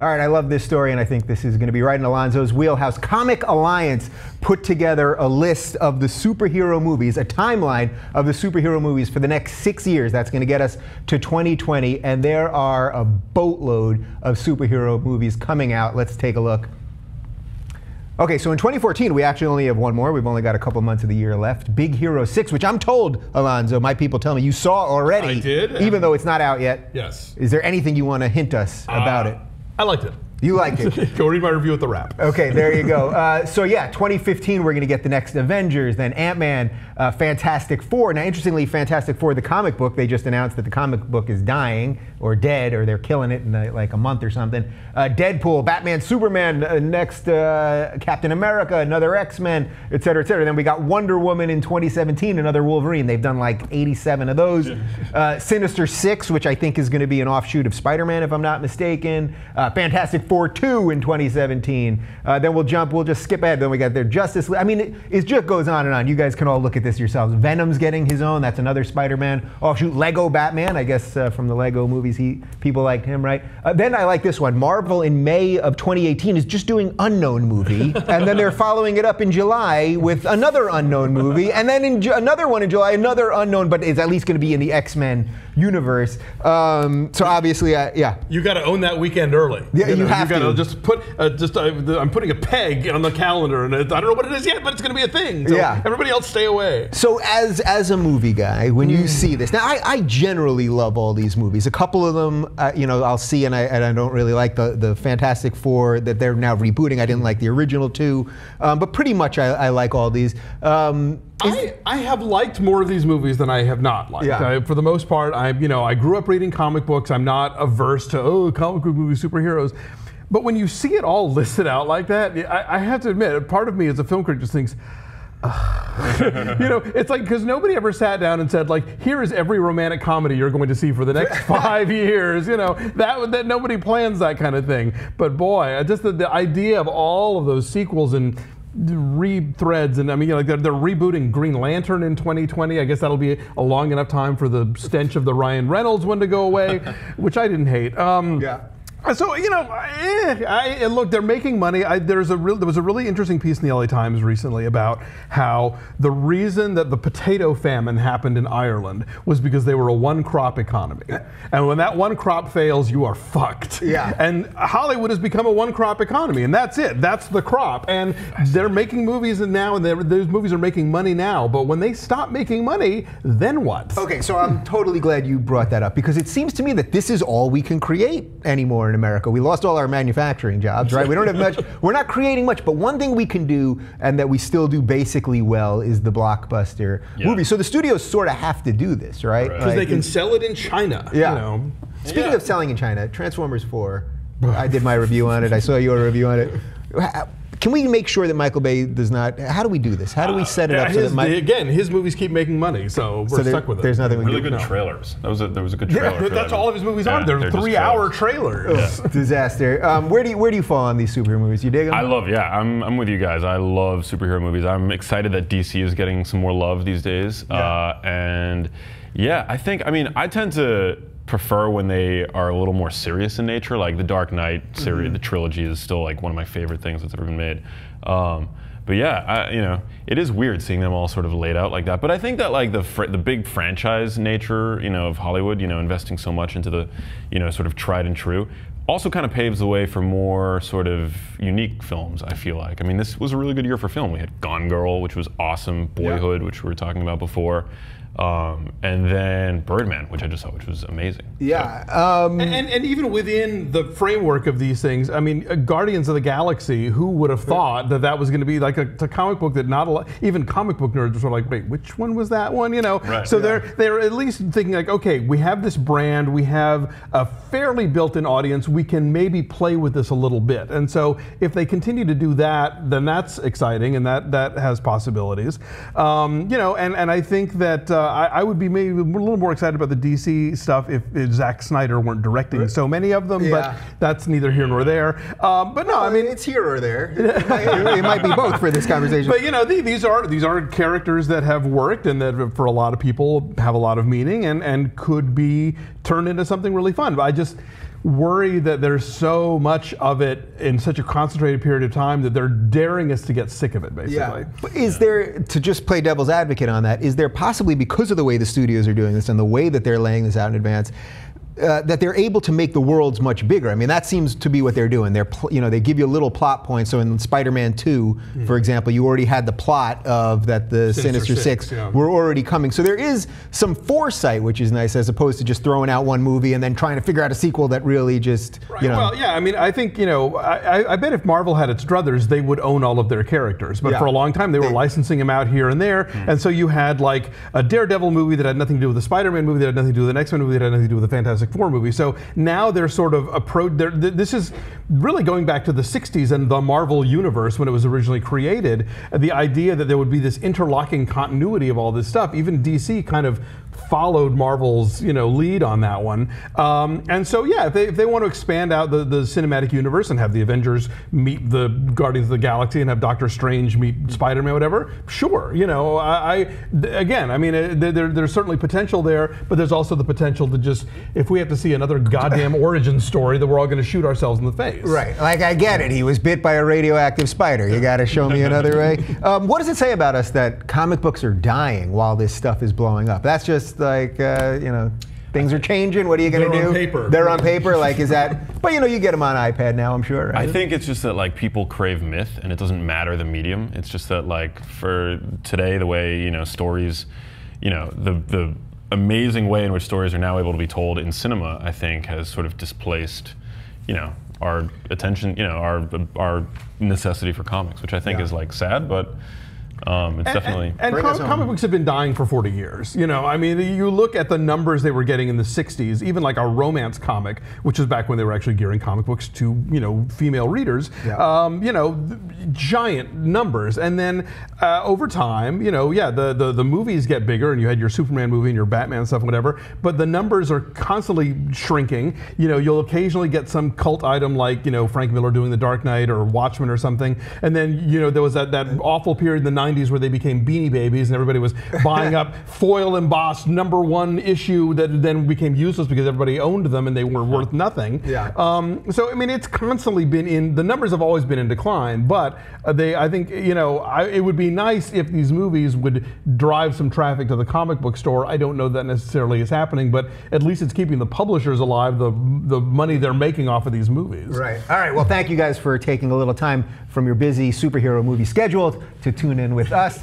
All right, I love this story, and I think this is going to be right in Alonso's wheelhouse. Comic Alliance put together a list of the superhero movies, a timeline of the superhero movies for the next 6 years. That's going to get us to 2020, and there are a boatload of superhero movies coming out. Let's take a look. Okay, so in 2014, we actually only have one more. We've only got a couple months of the year left. Big Hero 6, which I'm told, Alonso, my people tell me you saw already. I did. Even though it's not out yet. Yes. Is there anything you want to hint us about it? I liked it. You liked it. Go read my review at the wrap. Okay, there you go. So yeah, 2015, we're going to get the next Avengers, then Ant-Man, Fantastic Four. Now, interestingly, Fantastic Four, the comic book, they just announced that the comic book is dying or dead, or they're killing it in like a month or something. Deadpool, Batman, Superman, next Captain America, another X-Men, et cetera, et cetera. Then we got Wonder Woman in 2017, another Wolverine. They've done like 87 of those. Sinister Six, which I think is going to be an offshoot of Spider-Man, if I'm not mistaken. Fantastic Four 2 in 2017. Then we'll just skip ahead. Then we got their Justice League. I mean, it just goes on and on. You guys can all look at this yourselves. Venom's getting his own. That's another Spider-Man offshoot. Lego Batman, I guess from the Lego movies, people liked him, right? Then I like this one. Marvel in May of 2018 is just doing unknown movie, and then they're following it up in July with another unknown movie, and then another one in July, another unknown, but it's at least going to be in the X-Men universe. So obviously, yeah. You got to own that weekend early. Yeah, you have to. Just put, I'm putting a peg on the calendar, and I don't know what it is yet, but it's going to be a thing. So yeah. Everybody else stay away. So as a movie guy, when you see this, now I generally love all these movies. A couple of them, you know, I'll see, and I don't really like the Fantastic Four that they're now rebooting. I didn't like the original two, but pretty much I like all these. I have liked more of these movies than I have not liked. Yeah. For the most part, I grew up reading comic books. I'm not averse to comic book movies, superheroes. But when you see it all listed out like that, I have to admit, part of me as a film critic just thinks, it's like, because nobody ever sat down and said, like, here is every romantic comedy you're going to see for the next 5 years. That nobody plans that kind of thing. But boy, just the idea of all of those sequels and re-threads, and I mean, they're rebooting Green Lantern in 2020. I guess that'll be a long enough time for the stench of the Ryan Reynolds one to go away, which I didn't hate. Yeah. So look, they're making money. There was a really interesting piece in the LA Times recently about how the reason that the potato famine happened in Ireland was because they were a one-crop economy, and when that one crop fails, you are fucked. Yeah. And Hollywood has become a one-crop economy, and that's it. That's the crop, and they're making movies now, and those movies are making money now. But when they stop making money, then what? Okay, so I'm totally glad you brought that up, because it seems to me that this is all we can create anymore in America. We lost all our manufacturing jobs, right? We don't have much. We're not creating much, but one thing we can do, and that we still do basically well, is the blockbuster movie. So the studios sort of have to do this, right? Because they can sell it in China. Yeah. Speaking of selling in China, Transformers 4, I did my review on it. I saw your review on it. Can we make sure that Michael Bay does not? How do we do this? How do we set it up so that again, his movies keep making money, so we're stuck with it. There's nothing we can do. Really good trailers. There was a good trailer. Yeah, that's all of his movies are. They're 3-hour trailers. Disaster. Where do you fall on these superhero movies? You dig them? I love. Yeah, I'm with you guys. I love superhero movies. I'm excited that DC is getting some more love these days. And yeah, I tend to prefer when they are a little more serious in nature, like the Dark Knight series. The trilogy is still like one of my favorite things that's ever been made. But yeah, it is weird seeing them all sort of laid out like that. But I think that like the big franchise nature, of Hollywood, investing so much into the, sort of tried and true, also kind of paves the way for more sort of unique films, I feel like. I mean, this was a really good year for film. We had Gone Girl, which was awesome, Boyhood, which we were talking about before. And then Birdman, which I just saw, which was amazing. Yeah. So. And even within the framework of these things, I mean, Guardians of the Galaxy, who would have thought that was going to be like a comic book that not a lot, even comic book nerds were sort of like, wait, which one was that one? Right. So they're at least thinking like, okay, we have this brand, we have a fairly built-in audience, we can maybe play with this a little bit. And so if they continue to do that, then that's exciting, and that has possibilities. And I think that I would be maybe a little more excited about the DC stuff if Zack Snyder weren't directing so many of them, but that's neither here nor there. But no, I mean, it's here or there. It might be both for this conversation. But these are characters that have worked and that for a lot of people have a lot of meaning and could be turned into something really fun. But worry that there's so much of it in such a concentrated period of time that they're daring us to get sick of it, basically. But is there, to just play devil's advocate on that, is there possibly, because of the way the studios are doing this and the way that they're laying this out in advance, that they're able to make the worlds much bigger? I mean, that seems to be what they're doing. They're, they give you a little plot point. So in Spider-Man 2, for example, you already had the plot of that the Sinister Six were already coming. So there is some foresight, which is nice, as opposed to just throwing out one movie and then trying to figure out a sequel that really just, Well, yeah, I mean, I think, I bet if Marvel had its druthers, they would own all of their characters. But for a long time, they were licensing them out here and there. And so you had like a Daredevil movie that had nothing to do with the Spider-Man movie, that had nothing to do with the X-Men movie, that had nothing to do with the Fantastic Four movie. So now they're sort of this is really going back to the 60s and the Marvel universe when it was originally created. The idea that there would be this interlocking continuity of all this stuff. Even DC kind of followed Marvel's lead on that one. And so yeah, if they want to expand out the cinematic universe and have the Avengers meet the Guardians of the Galaxy and have Doctor Strange meet Spider-Man, whatever, sure. Again, I mean, there's certainly potential there, but there's also the potential to just, if we have to see another goddamn origin story, that we're all going to shoot ourselves in the face. Right. Like, I get it. He was bit by a radioactive spider. You got to show me another way. What does it say about us that comic books are dying while this stuff is blowing up? That's just like, things are changing. What are you going to do? They're on paper. They're on paper. Like, is that? But you get them on iPad now, I'm sure. Right? I think it's just that like people crave myth, and it doesn't matter the medium. It's just that like for today, the way stories, the amazing way in which stories are now able to be told in cinema, I think, has sort of displaced, our attention, our necessity for comics, which I think is like sad, but. It's definitely... And comic books have been dying for 40 years. I mean, you look at the numbers they were getting in the 60s, even like a romance comic, which is back when they were actually gearing comic books to, female readers, giant numbers. And then over time, the movies get bigger, and you had your Superman movie and your Batman stuff and whatever, but the numbers are constantly shrinking. You'll occasionally get some cult item like, Frank Miller doing The Dark Knight or Watchmen or something. And then, there was that awful period in the 90s where they became Beanie Babies and everybody was buying up foil embossed #1 issue that then became useless because everybody owned them and they were worth nothing. So I mean, it's constantly been the numbers have always been in decline, but I think it would be nice if these movies would drive some traffic to the comic book store. I don't know that necessarily is happening, but at least it's keeping the publishers alive, the money they're making off of these movies. Right. All right. Well, thank you guys for taking a little time from your busy superhero movie schedule to tune in with us.